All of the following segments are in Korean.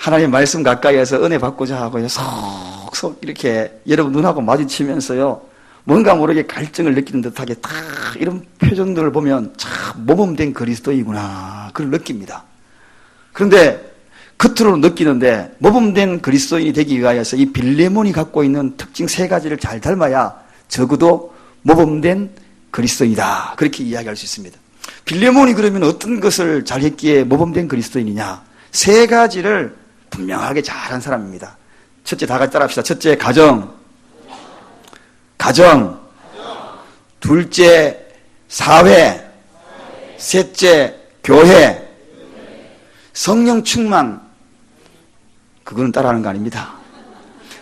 하나님 말씀 가까이에서 은혜 받고자 하고 속속 이렇게 여러분 눈하고 마주치면서요, 뭔가 모르게 갈증을 느끼는 듯하게 딱 이런 표정들을 보면 참 모범된 그리스도이구나, 그걸 느낍니다. 그런데 겉으로 느끼는데 모범된 그리스도인이 되기 위하여서 이 빌레몬이 갖고 있는 특징 세 가지를 잘 닮아야 적어도 모범된 그리스도인이다, 그렇게 이야기할 수 있습니다. 빌레몬이 그러면 어떤 것을 잘했기에 모범된 그리스도인이냐? 세 가지를 분명하게 잘한 사람입니다. 첫째, 다 같이 따라합시다. 첫째, 가정. 둘째, 사회. 셋째, 교회. 성령 충만. 그거는 따라하는 거 아닙니다.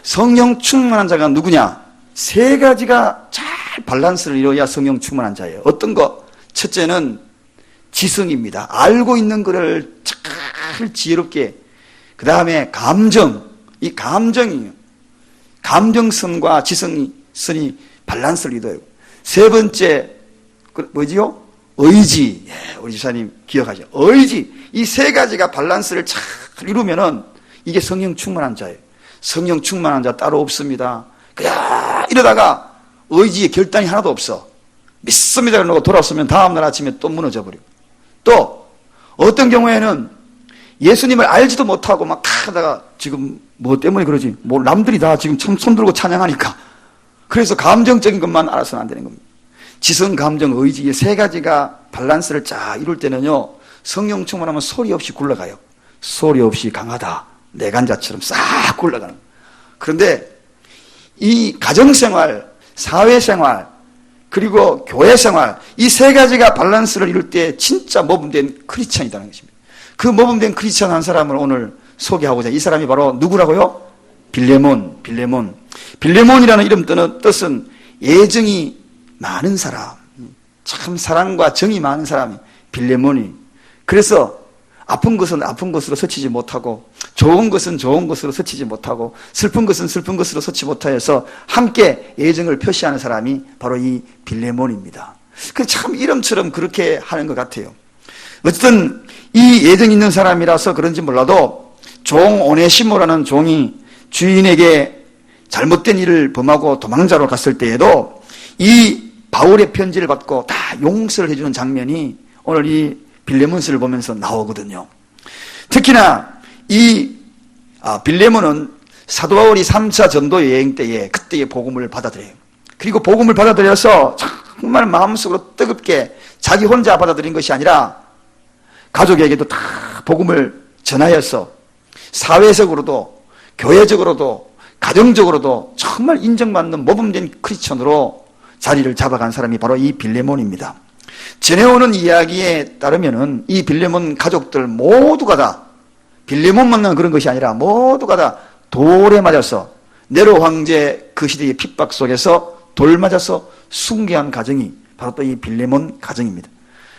성령 충만한 자가 누구냐? 세 가지가 잘 밸런스를 이루어야 성령 충만한 자예요. 어떤 거? 첫째는 지성입니다. 알고 있는 것을 잘 지혜롭게. 그 다음에 감정. 이 감정이에요. 감정선과 지성선이 밸런스를 이루어요. 세 번째, 뭐지요? 의지. 예, 우리 집사님 기억하죠? 의지. 이 세 가지가 밸런스를 잘 이루면은 이게 성령 충만한 자예요. 성령 충만한 자 따로 없습니다. 그냥 이러다가 의지의 결단이 하나도 없어. 믿습니다 그러고 돌아서면 다음날 아침에 또 무너져 버리고, 또 어떤 경우에는 예수님을 알지도 못하고 막 하다가 지금 뭐 때문에 그러지? 뭐 남들이 다 지금 손 들고 찬양하니까. 그래서 감정적인 것만 알아서는 안 되는 겁니다. 지성, 감정, 의지, 이 세 가지가 밸런스를 쫙 이룰 때는요, 성령 충만하면 소리 없이 굴러가요. 소리 없이 강하다, 내간자처럼 싹 굴러가는 거예요. 그런데 이 가정생활, 사회생활, 그리고 교회생활, 이 세 가지가 밸런스를 이룰 때 진짜 모범된 크리스찬이라는 것입니다. 그 모범된 크리스찬 한 사람을 오늘 소개하고자. 이 사람이 바로 누구라고요? 빌레몬. 빌레몬이라는 이름 뜻은 예정이 많은 사람, 참 사랑과 정이 많은 사람이 빌레몬이. 그래서 아픈 것은 아픈 것으로 서치지 못하고, 좋은 것은 좋은 것으로 서치지 못하고, 슬픈 것은 슬픈 것으로 서치 못하여서 함께 예정을 표시하는 사람이 바로 이 빌레몬입니다. 참 이름처럼 그렇게 하는 것 같아요. 어쨌든 이 예정 있는 사람이라서 그런지 몰라도 종 오네시모라는 종이 주인에게 잘못된 일을 범하고 도망자로 갔을 때에도 이 바울의 편지를 받고 다 용서를 해주는 장면이 오늘 이 빌레몬서를 보면서 나오거든요. 특히나 이 빌레몬은 사도 바울이 3차 전도 여행 때에 그때의 복음을 받아들여요. 그리고 복음을 받아들여서 정말 마음속으로 뜨겁게 자기 혼자 받아들인 것이 아니라 가족에게도 다 복음을 전하여서 사회적으로도 교회적으로도 가정적으로도 정말 인정받는 모범된 크리스천으로 자리를 잡아간 사람이 바로 이 빌레몬입니다. 전해오는 이야기에 따르면은 이 빌레몬 가족들 모두가 다, 빌레몬만 그런 것이 아니라 모두가 다 돌에 맞아서, 네로 황제 그 시대의 핍박 속에서 돌 맞아서 숭배한 가정이 바로 또 이 빌레몬 가정입니다.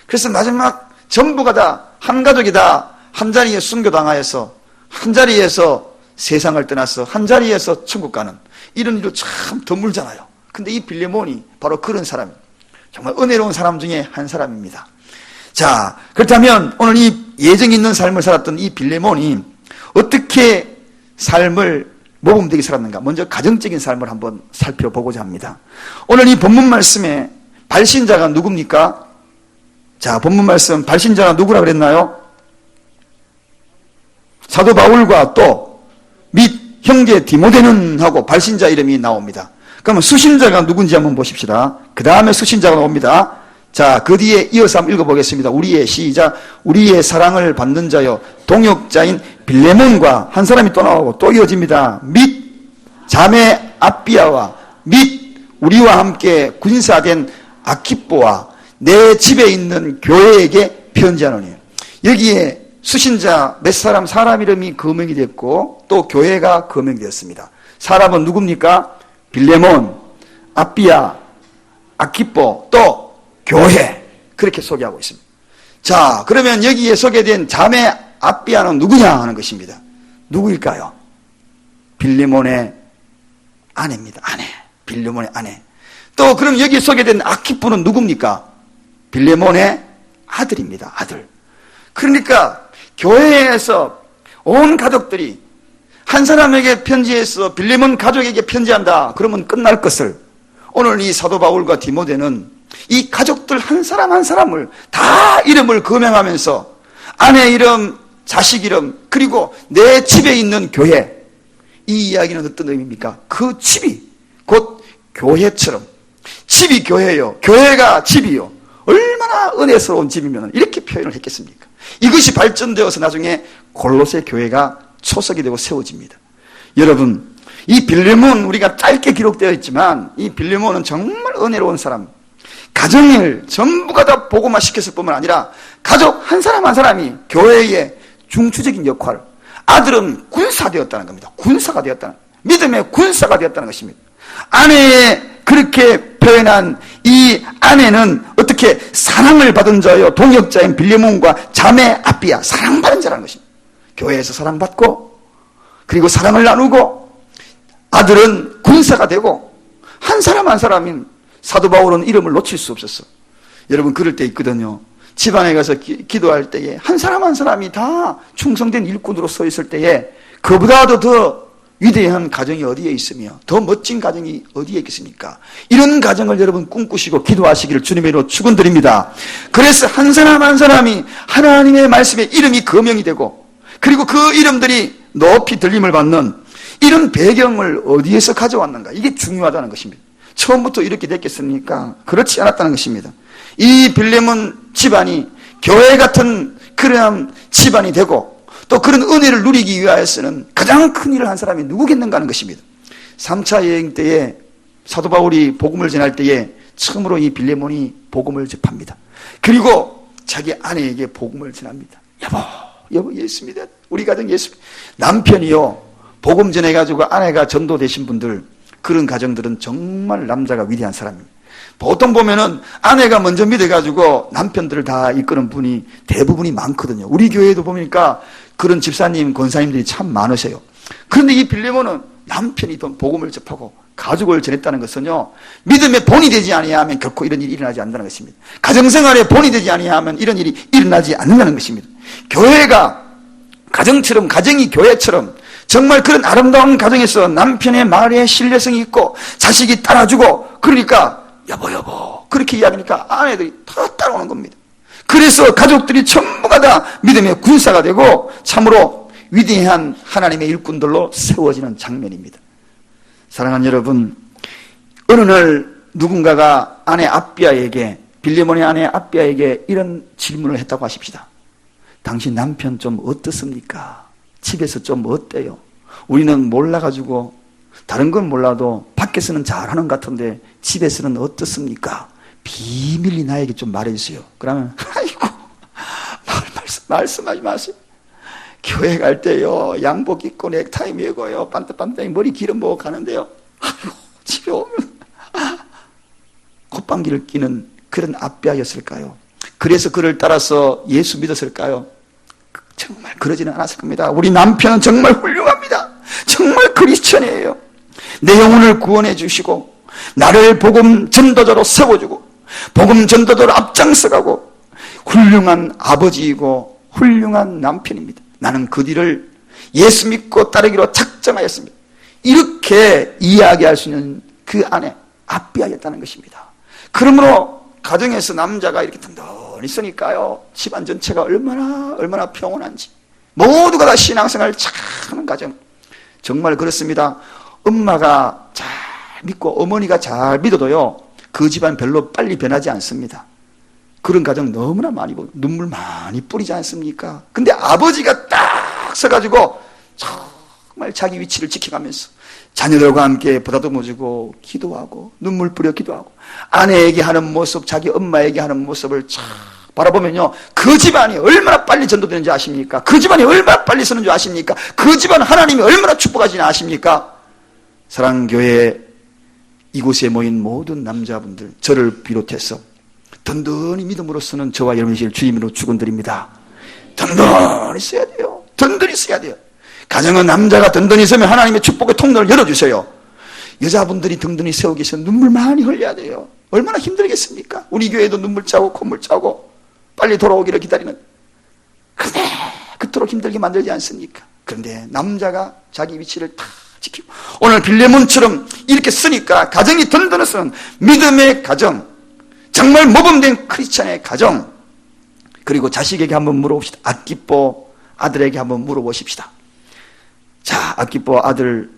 그래서 마지막 전부가 다 한 가족이 다 한 자리에 순교당하여서 한 자리에서 세상을 떠나서 한 자리에서 천국 가는 이런 일도 참 드물잖아요. 근데 이 빌레몬이 바로 그런 사람입니다. 정말 은혜로운 사람 중에 한 사람입니다. 자, 그렇다면 오늘 이 예정 있는 삶을 살았던 이 빌레몬이 어떻게 삶을 모범되게 살았는가? 먼저 가정적인 삶을 한번 살펴보고자 합니다. 오늘 이 본문 말씀에 발신자가 누굽니까? 자, 본문 말씀 발신자가 누구라 그랬나요? 사도 바울과 또 및 형제 디모데는 하고 발신자 이름이 나옵니다. 그러면 수신자가 누군지 한번 보십시다. 그 다음에 수신자가 나옵니다. 자, 그 뒤에 이어서 한번 읽어보겠습니다. 우리의 사랑을 받는 자요 동역자인 빌레몬과 한 사람이 또 나오고 또 이어집니다. 및 자매 아비아와 및 우리와 함께 군사된 아키뽀와 내 집에 있는 교회에게 편지하노니. 여기에 수신자 몇 사람 이름이 거명이 됐고 또 교회가 거명이 되었습니다. 사람은 누굽니까? 빌레몬, 아비아, 아키뽀, 또 교회, 그렇게 소개하고 있습니다. 자, 그러면 여기에 소개된 자매 아비아는 누구냐 하는 것입니다. 누구일까요? 빌레몬의 아내입니다. 빌레몬의 아내. 또 그럼 여기에 소개된 아키뽀는 누굽니까? 빌레몬의 아들입니다. 아들. 그러니까 교회에서 온 가족들이 한 사람에게 편지해서 빌레몬 가족에게 편지한다 그러면 끝날 것을, 오늘 이 사도 바울과 디모데는 이 가족들 한 사람 한 사람을 다 이름을 거명하면서 아내 이름, 자식 이름, 그리고 내 집에 있는 교회, 이 이야기는 어떤 의미입니까? 그 집이 곧 교회처럼, 집이 교회요, 교회가 집이요, 얼마나 은혜스러운 집이면 이렇게 표현을 했겠습니까? 이것이 발전되어서 나중에 골로새 교회가 초석이 되고 세워집니다. 여러분, 이 빌레몬, 우리가 짧게 기록되어 있지만 이 빌레몬은 정말 은혜로운 사람, 가정을 전부가 다 복음화 시켰을 뿐만 아니라 가족 한 사람 한 사람이 교회의 중추적인 역할, 아들은 군사 되었다는 겁니다. 군사가 되었다는, 믿음의 군사가 되었다는 것입니다. 아내의 그렇게 표현한 이 아내는 어떻게 사랑을 받은 자요, 동역자인 빌레몬과 자매 아비야, 사랑받은 자라는 것입니다. 교회에서 사랑받고 그리고 사랑을 나누고, 아들은 군사가 되고, 한 사람 한 사람인 사도 바울은 이름을 놓칠 수 없었어. 여러분, 그럴 때 있거든요. 집안에 가서 기도할 때에 한 사람 한 사람이 다 충성된 일꾼으로 서 있을 때에 그보다도 더 위대한 가정이 어디에 있으며 더 멋진 가정이 어디에 있겠습니까? 이런 가정을 여러분 꿈꾸시고 기도하시기를 주님의 이름으로 축원드립니다. 그래서 한 사람 한 사람이 하나님의 말씀에 이름이 거명이 되고, 그리고 그 이름들이 높이 들림을 받는 이런 배경을 어디에서 가져왔는가, 이게 중요하다는 것입니다. 처음부터 이렇게 됐겠습니까? 그렇지 않았다는 것입니다. 이 빌레몬 집안이 교회 같은 그런 집안이 되고, 또 그런 은혜를 누리기 위하여서는 가장 큰 일을 한 사람이 누구겠는가 하는 것입니다. 3차 여행 때에 사도 바울이 복음을 전할 때에 처음으로 이 빌레몬이 복음을 접합니다. 그리고 자기 아내에게 복음을 전합니다. 여보 예수 믿어. 우리 가정 예수. 남편이요, 복음 전해가지고 아내가 전도되신 분들, 그런 가정들은 정말 남자가 위대한 사람입니다. 보통 보면은 아내가 먼저 믿어가지고 남편들을 다 이끄는 분이 대부분이 많거든요. 우리 교회에도 보니까 그런 집사님, 권사님들이 참 많으세요. 그런데 이 빌레몬은 남편이 복음을 접하고 가족을 전했다는 것은요, 믿음의 본이 되지 아니하면 결코 이런 일이 일어나지 않는다는 것입니다. 가정생활에 본이 되지 아니하면 이런 일이 일어나지 않는다는 것입니다. 교회가 가정처럼, 가정이 교회처럼 정말 그런 아름다운 가정에서 남편의 말에 신뢰성이 있고 자식이 따라주고, 그러니까 여보 그렇게 이야기하니까 아내들이 다 따라오는 겁니다. 그래서 가족들이 전부가 다 믿음의 군사가 되고 참으로 위대한 하나님의 일꾼들로 세워지는 장면입니다. 사랑하는 여러분, 어느 날 누군가가 아내 아비아에게, 빌레몬의 아내 아비아에게 이런 질문을 했다고 하십시다. 당신 남편 좀 어떻습니까? 집에서 좀 어때요? 우리는 몰라가지고, 다른 건 몰라도 밖에서는 잘하는 것 같은데 집에서는 어떻습니까? 비밀리 나에게 좀 말해주세요. 그러면 아이고 말씀하지 마세요. 교회 갈 때요, 양복 입고 넥타이 메고요, 반듯반듯하게 머리 기름 보고 가는데요, 아이고 집에 오면 콧방귀를 끼는 그런 아비아였을까요? 그래서 그를 따라서 예수 믿었을까요? 정말 그러지는 않았을 겁니다. 우리 남편은 정말 훌륭합니다. 정말 크리스천이에요. 내 영혼을 구원해 주시고 나를 복음 전도자로 세워주고 복음 전도자로 앞장서가고 훌륭한 아버지이고 훌륭한 남편입니다. 나는 그 뒤를 예수 믿고 따르기로 작정하였습니다. 이렇게 이야기할 수 있는 그 안에 아비아였다는 것입니다. 그러므로 가정에서 남자가 이렇게 든든히 있으니까요, 집안 전체가 얼마나 평온한지, 모두가 다 신앙생활을 잘하는 가정. 정말 그렇습니다. 엄마가 잘 믿고 어머니가 잘 믿어도요, 그 집안 별로 빨리 변하지 않습니다. 그런 가정 너무나 많이 보고 눈물 많이 뿌리지 않습니까? 근데 아버지가 딱 서가지고 정말 자기 위치를 지켜가면서 자녀들과 함께 보다듬어주고 기도하고 눈물 뿌려 기도하고 아내에게 하는 모습, 자기 엄마에게 하는 모습을 쫙 바라보면요, 그 집안이 얼마나 빨리 전도되는지 아십니까? 그 집안이 얼마나 빨리 서는 줄 아십니까? 그 집안 하나님이 얼마나 축복하시는지 아십니까? 사랑교회 이곳에 모인 모든 남자분들, 저를 비롯해서 든든히 믿음으로서는 저와 여러분이 주님으로 축원드립니다. 든든히 써야 돼요. 든든히 써야 돼요. 가정은 남자가 든든히 서면 하나님의 축복의 통로를 열어주세요. 여자분들이 든든히 세우기 위해서 눈물 많이 흘려야 돼요. 얼마나 힘들겠습니까? 우리 교회도 눈물 짜고 콧물 짜고 빨리 돌아오기를 기다리는, 그래 그토록 힘들게 만들지 않습니까? 그런데 남자가 자기 위치를 다 지키고, 오늘 빌레몬처럼 이렇게 쓰니까 가정이 든든해서는 믿음의 가정, 정말 모범된 크리스찬의 가정, 그리고 자식에게 한번 물어봅시다. 아키포 아들에게 한번 물어보십시다. 자, 아키포 아들,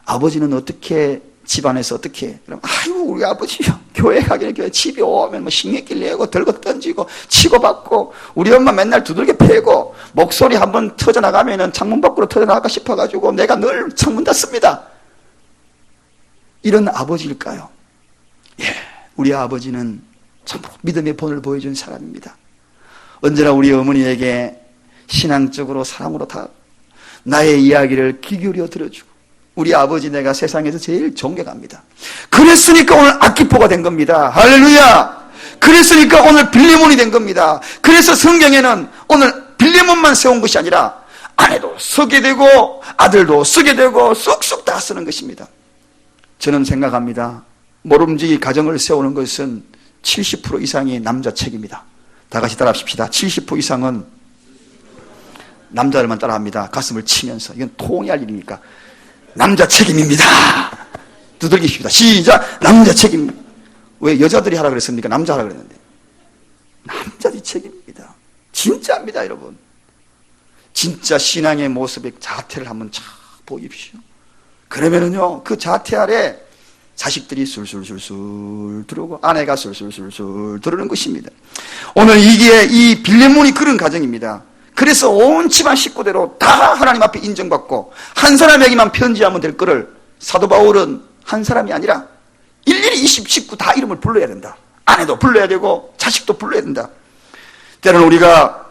아버지는 어떻게, 집안에서 어떻게 해? 그럼, 아이고, 우리 아버지요. 교회 가기는 교회, 집에 오면 뭐 식량길 내고 들고 던지고 치고받고, 우리 엄마 맨날 두들겨 패고, 목소리 한번 터져나가면은 창문 밖으로 터져나갈까 싶어가지고 내가 늘 창문 닫습니다. 이런 아버지일까요? 예, 우리 아버지는 참으로 믿음의 본을 보여준 사람입니다. 언제나 우리 어머니에게 신앙적으로 사랑으로 다 나의 이야기를 귀 기울여 들어주고, 우리 아버지 내가 세상에서 제일 존경합니다. 그랬으니까 오늘 아키포가 된 겁니다. 할렐루야. 그랬으니까 오늘 빌레몬이 된 겁니다. 그래서 성경에는 오늘 빌레몬만 세운 것이 아니라 아내도 쓰게 되고 아들도 쓰게 되고 쑥쑥 다 쓰는 것입니다. 저는 생각합니다. 모름지기 가정을 세우는 것은 70% 이상이 남자 책입니다. 다 같이 따라합시다. 70% 이상은 남자들만 따라합니다. 가슴을 치면서. 이건 통해할 일이니까. 남자 책임입니다. 두들기십시다. 시작. 남자 책임. 왜 여자들이 하라 그랬습니까? 남자 하라 그랬는데. 남자들이 책임입니다. 진짜입니다, 여러분. 진짜 신앙의 모습의 자태를 한번 쫙 보십시오. 그러면은요, 그 자태 아래 자식들이 술술술술 들어오고 아내가 술술술술 들어오는 것입니다. 오늘 이게 이 빌레몬이 그런 가정입니다. 그래서 온 집안 식구대로 다 하나님 앞에 인정받고 한 사람에게만 편지하면 될 거를 사도 바울은 한 사람이 아니라 일일이 20식구 다 이름을 불러야 된다. 아내도 불러야 되고 자식도 불러야 된다. 때로는 우리가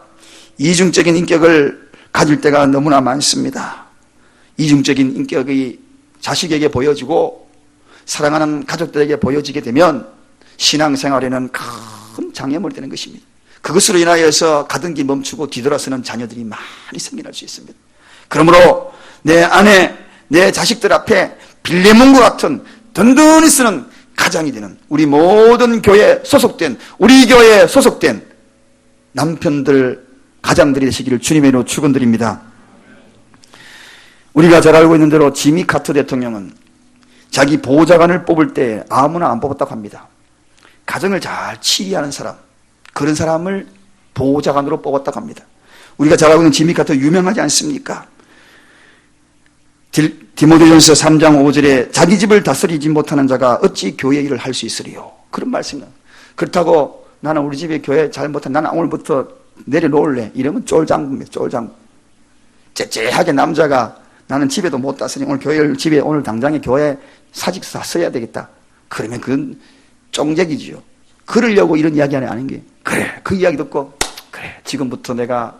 이중적인 인격을 가질 때가 너무나 많습니다. 이중적인 인격이 자식에게 보여지고 사랑하는 가족들에게 보여지게 되면 신앙생활에는 큰 장애물이 되는 것입니다. 그것으로 인하여서 가등기 멈추고 뒤돌아서는 자녀들이 많이 생겨날 수 있습니다. 그러므로 내 아내, 내 자식들 앞에 빌레몬과 같은 든든히 쓰는 가장이 되는 우리 모든 교회에 소속된, 우리 교회에 소속된 남편들, 가장들이 되시기를 주님의 이름으로 축원드립니다. 우리가 잘 알고 있는 대로 지미 카터 대통령은 자기 보좌관을 뽑을 때 아무나 안 뽑았다고 합니다. 가정을 잘 치리하는 사람, 그런 사람을 보좌관으로 뽑았다고 합니다. 우리가 잘 알고 있는 지미 카터 유명하지 않습니까? 디모데전서 3장 5절에 자기 집을 다스리지 못하는 자가 어찌 교회 일을 할 수 있으리요? 그런 말씀입니다. 그렇다고 나는 우리 집에 교회 잘 못한, 나는 오늘부터 내려놓을래, 이러면 쫄장구입니다. 쫄장구. 째째하게 남자가 나는 집에도 못 다스리니 오늘 교회를, 집에 오늘 당장에 교회 사직서 써야 되겠다. 그러면 그건 쫑재기지요. 그러려고 이런 이야기 아닌 게, 그래, 그 이야기 듣고, 그래, 지금부터 내가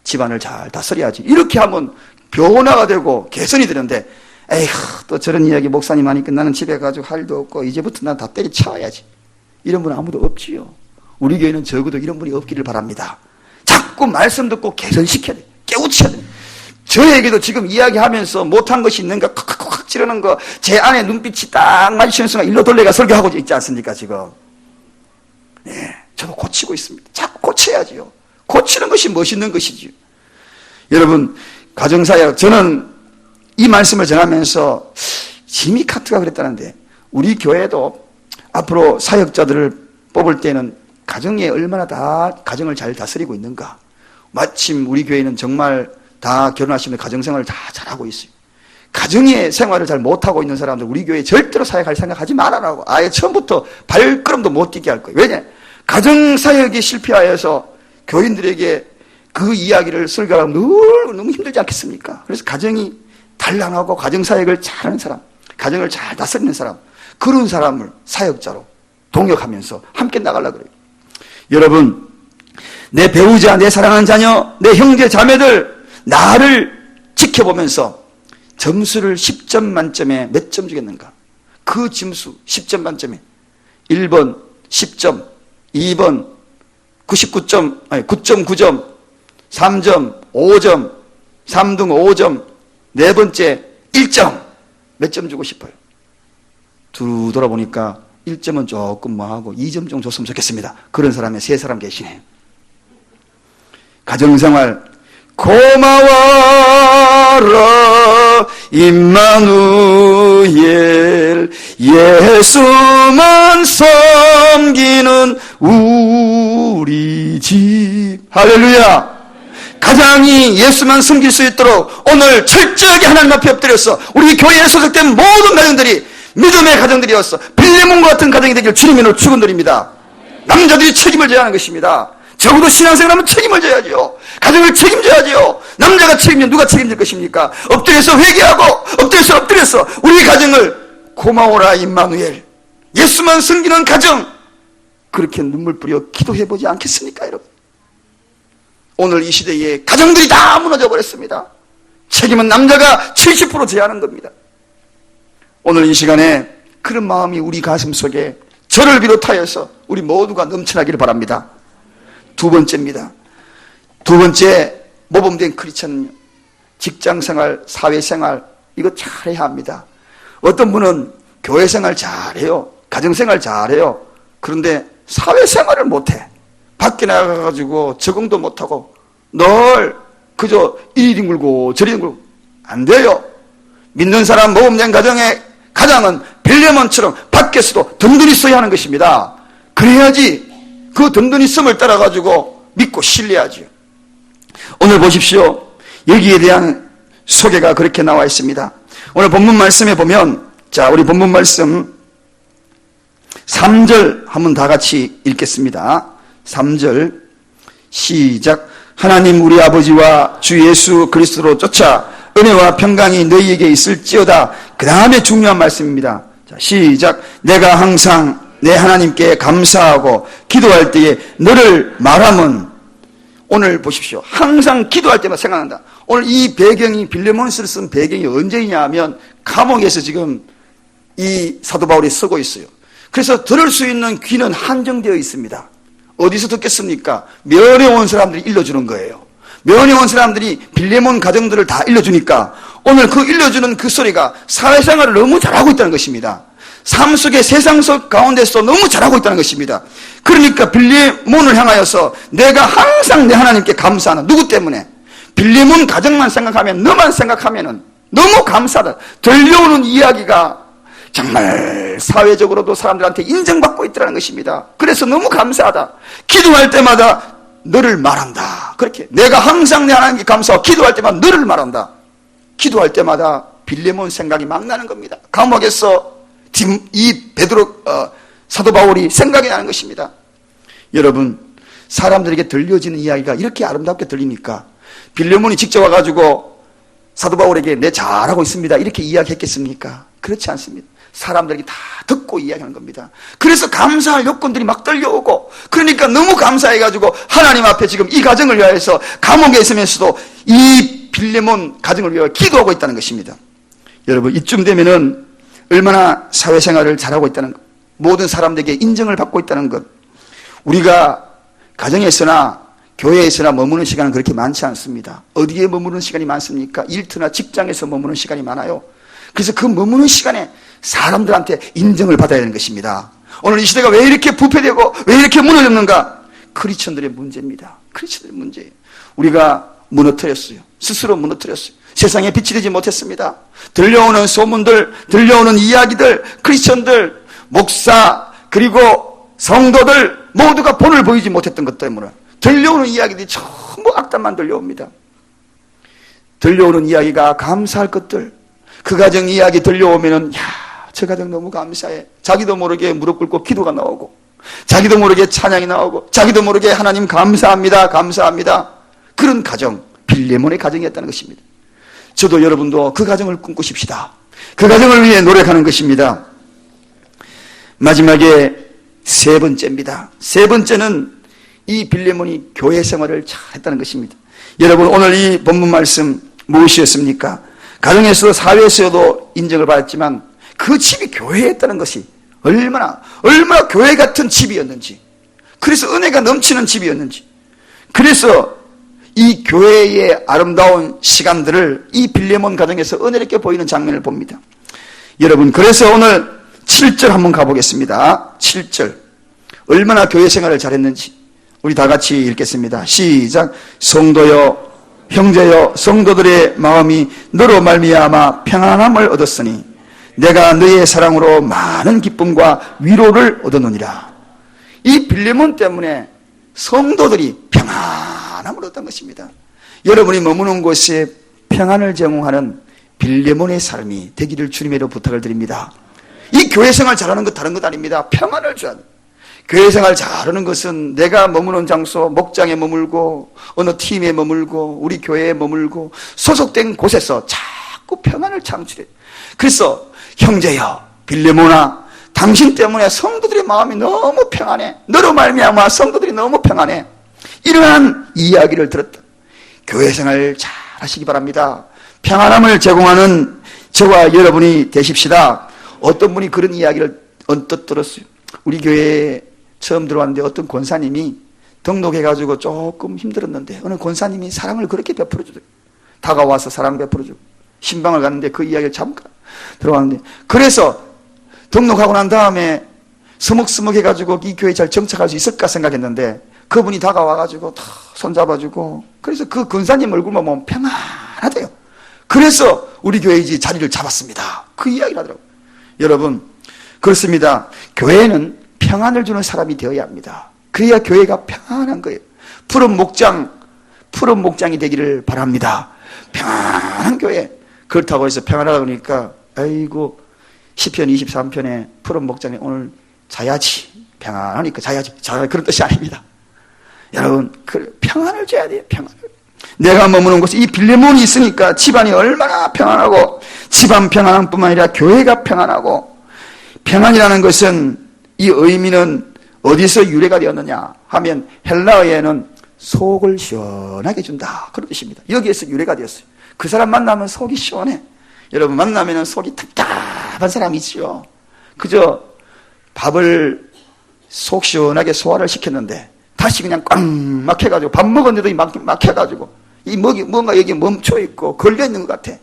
집안을 잘 다스려야지. 이렇게 하면 변화가 되고 개선이 되는데, 에휴, 또 저런 이야기 목사님 하니까 나는 집에 가지고 할 일도 없고, 이제부터 난 다 때려쳐야지. 이런 분은 아무도 없지요. 우리 교회는 적어도 이런 분이 없기를 바랍니다. 자꾸 말씀 듣고 개선시켜야 돼. 깨우쳐야 돼. 저에게도 지금 이야기하면서 못한 것이 있는가 콱콱콱 찌르는 거, 제 안에 눈빛이 딱 마주치는 순간 일로 돌려가 설교하고 있지 않습니까, 지금? 네, 저도 고치고 있습니다. 자꾸 고쳐야지요. 고치는 것이 멋있는 것이지요. 여러분, 가정사역, 저는 이 말씀을 전하면서 지미 카트가 그랬다는데, 우리 교회도 앞으로 사역자들을 뽑을 때는 가정에 얼마나 다 가정을 잘 다스리고 있는가. 마침 우리 교회는 정말 다 결혼하시면 가정생활을 다 잘하고 있어요. 가정의 생활을 잘 못하고 있는 사람들 우리 교회에 절대로 사역할 생각하지 말아라고. 아예 처음부터 발걸음도 못 뛰게 할 거예요. 왜냐? 가정사역이 실패하여서 교인들에게 그 이야기를 설교하면 너무 힘들지 않겠습니까? 그래서 가정이 단란하고 가정사역을 잘하는 사람, 가정을 잘 다스리는 사람, 그런 사람을 사역자로 동역하면서 함께 나가려고 그래요. 여러분, 내 배우자, 내 사랑하는 자녀, 내 형제 자매들 나를 지켜보면서 점수를 10점 만점에 몇 점 주겠는가? 그 점수 10점 만점에 1번 10점, 2번 99점, 아니 9.9점, 3점 5점, 3등 5점, 네 번째 1점. 몇 점 주고 싶어요? 두루 돌아보니까 1점은 조금 뭐하고 2점 정도 줬으면 좋겠습니다. 그런 사람이 3사람 계시네요. 가정생활, 고마워라 임마누엘 예수만 섬기는 우리 집. 할렐루야. 가장이 예수만 섬길 수 있도록 오늘 철저하게 하나님 앞에 엎드려서 우리 교회에 소속된 모든 가정들이 믿음의 가정들이었어 빌레몬과 같은 가정이 되길 주님으로 축원드립니다. 남자들이 책임을 져야 하는 것입니다. 적어도 신앙생활하면 책임을 져야죠. 가정을 책임져야죠. 남자가 책임지면 누가 책임질 것입니까? 엎드려서 회개하고 엎드려서 우리 가정을 고마워라 임마누엘 예수만 섬기는 가정 그렇게 눈물 뿌려 기도해보지 않겠습니까 여러분? 오늘 이 시대에 가정들이 다 무너져 버렸습니다. 책임은 남자가 70% 져야 하는 겁니다. 오늘 이 시간에 그런 마음이 우리 가슴 속에 저를 비롯하여서 우리 모두가 넘쳐나기를 바랍니다. 두 번째입니다. 두 번째 모범된 크리스천은요, 직장생활, 사회생활 이거 잘해야 합니다. 어떤 분은 교회생활 잘해요. 가정생활 잘해요. 그런데 사회생활을 못해. 밖에 나가가지고 적응도 못하고 늘 그저 이리 뒹굴고 저리 뒹굴고 안 돼요. 믿는 사람 모범된 가정의 가장은 빌레몬처럼 밖에서도 든든히 써야 하는 것입니다. 그래야지 그 든든히 씀을 따라가지고 믿고 신뢰하죠. 오늘 보십시오. 여기에 대한 소개가 그렇게 나와 있습니다. 오늘 본문 말씀에 보면 자 우리 본문 말씀 3절 한번 다 같이 읽겠습니다. 3절 시작. 하나님 우리 아버지와 주 예수 그리스도로 쫓아 은혜와 평강이 너희에게 있을지어다. 그 다음에 중요한 말씀입니다. 자, 시작. 내가 항상 내 하나님께 감사하고 기도할 때에 너를 말하면 오늘 보십시오. 항상 기도할 때마다 생각난다. 오늘 이 배경이 빌레몬을 쓴 배경이 언제이냐 하면 감옥에서 지금 이 사도 바울이 쓰고 있어요. 그래서 들을 수 있는 귀는 한정되어 있습니다. 어디서 듣겠습니까? 면회 온 사람들이 일러주는 거예요. 면회 온 사람들이 빌레몬 가정들을 다 일러주니까 오늘 그 일러주는 그 소리가 사회생활을 너무 잘하고 있다는 것입니다. 삶 속에 세상 속 가운데서 너무 잘하고 있다는 것입니다. 그러니까 빌레몬을 향하여서 내가 항상 내 하나님께 감사하는 누구 때문에? 빌레몬 가정만 생각하면 너만 생각하면은 너무 감사하다. 들려오는 이야기가 정말 사회적으로도 사람들한테 인정받고 있다는 것입니다. 그래서 너무 감사하다. 기도할 때마다 너를 말한다. 그렇게 내가 항상 내 하나님께 감사하고 기도할 때마다 너를 말한다. 기도할 때마다 빌레몬 생각이 막 나는 겁니다. 감옥에서 이 베드로 사도 바울이 생각이 나는 것입니다. 여러분 사람들에게 들려지는 이야기가 이렇게 아름답게 들리니까 빌레몬이 직접 와가지고 사도 바울에게 내 잘하고 있습니다 이렇게 이야기했겠습니까? 그렇지 않습니다. 사람들이 다 듣고 이야기하는 겁니다. 그래서 감사할 요건들이 막 떨려오고 그러니까 너무 감사해가지고 하나님 앞에 지금 이 가정을 위하여서 감옥에 있으면서도 이 빌레몬 가정을 위하여 기도하고 있다는 것입니다. 여러분 이쯤 되면은 얼마나 사회생활을 잘하고 있다는 것, 모든 사람들에게 인정을 받고 있다는 것. 우리가 가정에서나 교회에서나 머무는 시간은 그렇게 많지 않습니다. 어디에 머무는 시간이 많습니까? 일터나 직장에서 머무는 시간이 많아요. 그래서 그 머무는 시간에 사람들한테 인정을 받아야 하는 것입니다. 오늘 이 시대가 왜 이렇게 부패되고 왜 이렇게 무너졌는가? 크리스천들의 문제입니다. 크리스천들의 문제예요. 우리가 무너뜨렸어요. 스스로 무너뜨렸어요. 세상에 빛이 되지 못했습니다. 들려오는 소문들, 들려오는 이야기들, 크리스천들, 목사, 그리고 성도들 모두가 본을 보이지 못했던 것 때문에 들려오는 이야기들이 전부 악담만 들려옵니다. 들려오는 이야기가 감사할 것들, 그 가정 이야기 들려오면은 저 가정 너무 감사해. 자기도 모르게 무릎 꿇고 기도가 나오고 자기도 모르게 찬양이 나오고 자기도 모르게 하나님 감사합니다 감사합니다. 그런 가정, 빌레몬의 가정이었다는 것입니다. 저도 여러분도 그 가정을 꿈꾸십시다. 그 가정을 위해 노력하는 것입니다. 마지막에 세 번째입니다. 세 번째는 이 빌레몬이 교회 생활을 잘했다는 것입니다. 여러분 오늘 이 본문 말씀 무엇이었습니까? 가정에서도 사회에서도 인정을 받았지만 그 집이 교회였다는 것이 얼마나 교회 같은 집이었는지, 그래서 은혜가 넘치는 집이었는지, 그래서 이 교회의 아름다운 시간들을 이 빌레몬 가정에서 은혜롭게 보이는 장면을 봅니다. 여러분 그래서 오늘 7절 한번 가보겠습니다. 7절 얼마나 교회 생활을 잘했는지 우리 다 같이 읽겠습니다. 시작. 성도여 형제여 성도들의 마음이 너로 말미암아 평안함을 얻었으니 내가 너의 사랑으로 많은 기쁨과 위로를 얻었느니라. 이 빌레몬 때문에 성도들이 평안함을 얻은 것입니다. 여러분이 머무는 곳에 평안을 제공하는 빌레몬의 삶이 되기를 주님으로 부탁을 드립니다. 이 교회 생활 잘하는 것 다른 것 아닙니다. 평안을 줘야 돼요. 교회 생활 잘하는 것은 내가 머무는 장소, 목장에 머물고 어느 팀에 머물고 우리 교회에 머물고 소속된 곳에서 자꾸 평안을 창출해요. 그래서 형제여 빌레몬아, 당신 때문에 성도들의 마음이 너무 평안해. 너로 말미암아 성도들이 너무 평안해. 이러한 이야기를 들었다. 교회 생활 잘 하시기 바랍니다. 평안함을 제공하는 저와 여러분이 되십시다. 어떤 분이 그런 이야기를 언뜻 들었어요. 우리 교회에 처음 들어왔는데 어떤 권사님이 등록해가지고 조금 힘들었는데 어느 권사님이 사랑을 그렇게 베풀어주더라고요. 다가와서 사랑 베풀어주고 신방을 갔는데 그 이야기를 잠깐 들어왔는데, 그래서 등록하고 난 다음에 서먹서먹해가지고 이 교회에 잘 정착할 수 있을까 생각했는데 그분이 다가와가지고 다 손잡아주고, 그래서 그 권사님 얼굴만 보면 평안하대요. 그래서 우리 교회에 이제 자리를 잡았습니다. 그 이야기를 하더라고요. 여러분, 그렇습니다. 교회는 평안을 주는 사람이 되어야 합니다. 그래야 교회가 평안한 거예요. 푸른 목장이 되기를 바랍니다. 평안한 교회. 그렇다고 해서 평안하다 보니까 아이고 시편 23편에 푸른 목장에 오늘 자야지, 평안하니까 자야지, 그런 뜻이 아닙니다. 여러분, 평안을 줘야 돼요. 평안을. 내가 머무는 곳에 이 빌레몬이 있으니까 집안이 얼마나 평안하고, 집안 평안한 뿐만 아니라 교회가 평안하고, 평안이라는 것은 이 의미는 어디서 유래가 되었느냐 하면 헬라어에는 속을 시원하게 준다, 그런 뜻입니다. 여기에서 유래가 되었어요. 그 사람 만나면 속이 시원해. 여러분, 만나면 속이 답답한 사람이 있죠. 그저 밥을 속 시원하게 소화를 시켰는데 다시 그냥 꽉 막혀가지고, 밥 먹었는데도 막혀가지고 이 뭔가 여기 멈춰있고 걸려있는 것 같아.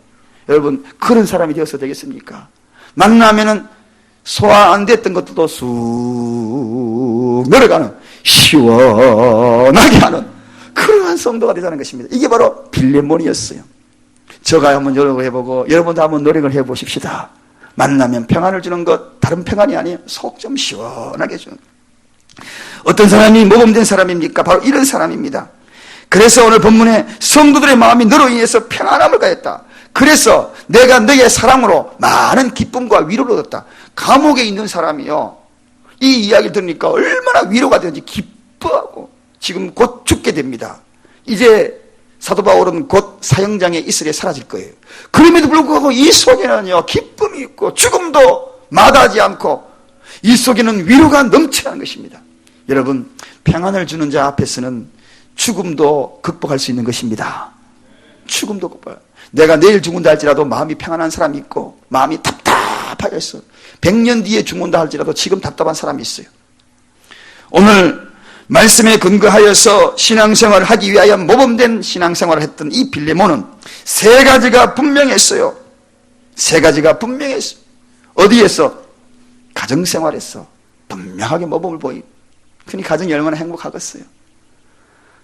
여러분, 그런 사람이 되어서 되겠습니까? 만나면은 소화 안 됐던 것도 쑥 내려가는, 시원하게 하는 그러한 성도가 되자는 것입니다. 이게 바로 빌레몬이었어요. 저가 한번 노력을 해보고 여러분도 한번 노력을 해보십시다. 만나면 평안을 주는 것, 다른 평안이 아니에요. 속 좀 시원하게 주는 것. 어떤 사람이 모범된 사람입니까? 바로 이런 사람입니다. 그래서 오늘 본문에 성도들의 마음이 너로 인해서 평안함을 가졌다. 그래서 내가 너의 사랑으로 많은 기쁨과 위로를 얻었다. 감옥에 있는 사람이요, 이 이야기를 들으니까 얼마나 위로가 되는지 기뻐하고 지금 곧 죽게 됩니다. 이제 사도 바울은 곧 사형장에 이슬에 사라질 거예요. 그럼에도 불구하고 이 속에는요 기쁨이 있고 죽음도 마다하지 않고 이 속에는 위로가 넘쳐나는 것입니다. 여러분, 평안을 주는 자 앞에서는 죽음도 극복할 수 있는 것입니다. 죽음도 극복할. 내가 내일 죽는다 할지라도 마음이 평안한 사람이 있고 마음이 답답하게 있어. 100년 뒤에 죽는다 할지라도 지금 답답한 사람이 있어요. 오늘 말씀에 근거하여서 신앙생활을 하기 위하여 모범된 신앙생활을 했던 이 빌레몬은 세 가지가 분명했어요. 세 가지가 분명했어요. 어디에서? 가정생활에서 분명하게 모범을 보이고, 그러니 가정이 얼마나 행복하겠어요.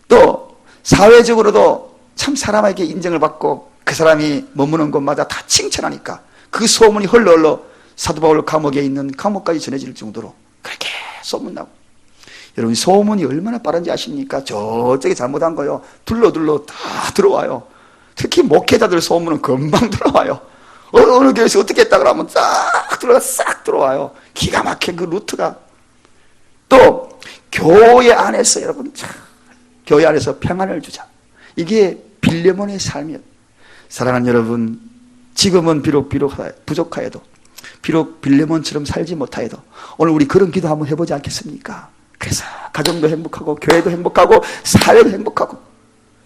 또 사회적으로도 참 사람에게 인정을 받고 그 사람이 머무는 곳마다 다 칭찬하니까 그 소문이 흘러 사도 바울 감옥에 있는 감옥까지 전해질 정도로 그렇게 소문나고. 여러분, 소문이 얼마나 빠른지 아십니까? 저쪽에 잘못한 거요, 둘러 다 들어와요. 특히 목회자들 소문은 금방 들어와요. 어느 교회에서 어떻게 했다 그러면 싹 들어와요. 기가 막힌 그 루트가. 또 교회 안에서, 여러분, 교회 안에서 평안을 주자. 이게 빌레몬의 삶이에요. 사랑하는 여러분, 지금은 비록 부족하여도, 비록 빌레몬처럼 살지 못하여도 오늘 우리 그런 기도 한번 해보지 않겠습니까? 그래서 가정도 행복하고 교회도 행복하고 사회도 행복하고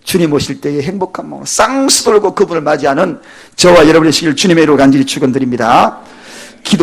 주님 오실 때의 행복한 마음으로 쌍수 돌고 그분을 맞이하는 저와 여러분의 시기를 주님의 이름으로 간절히 축원드립니다.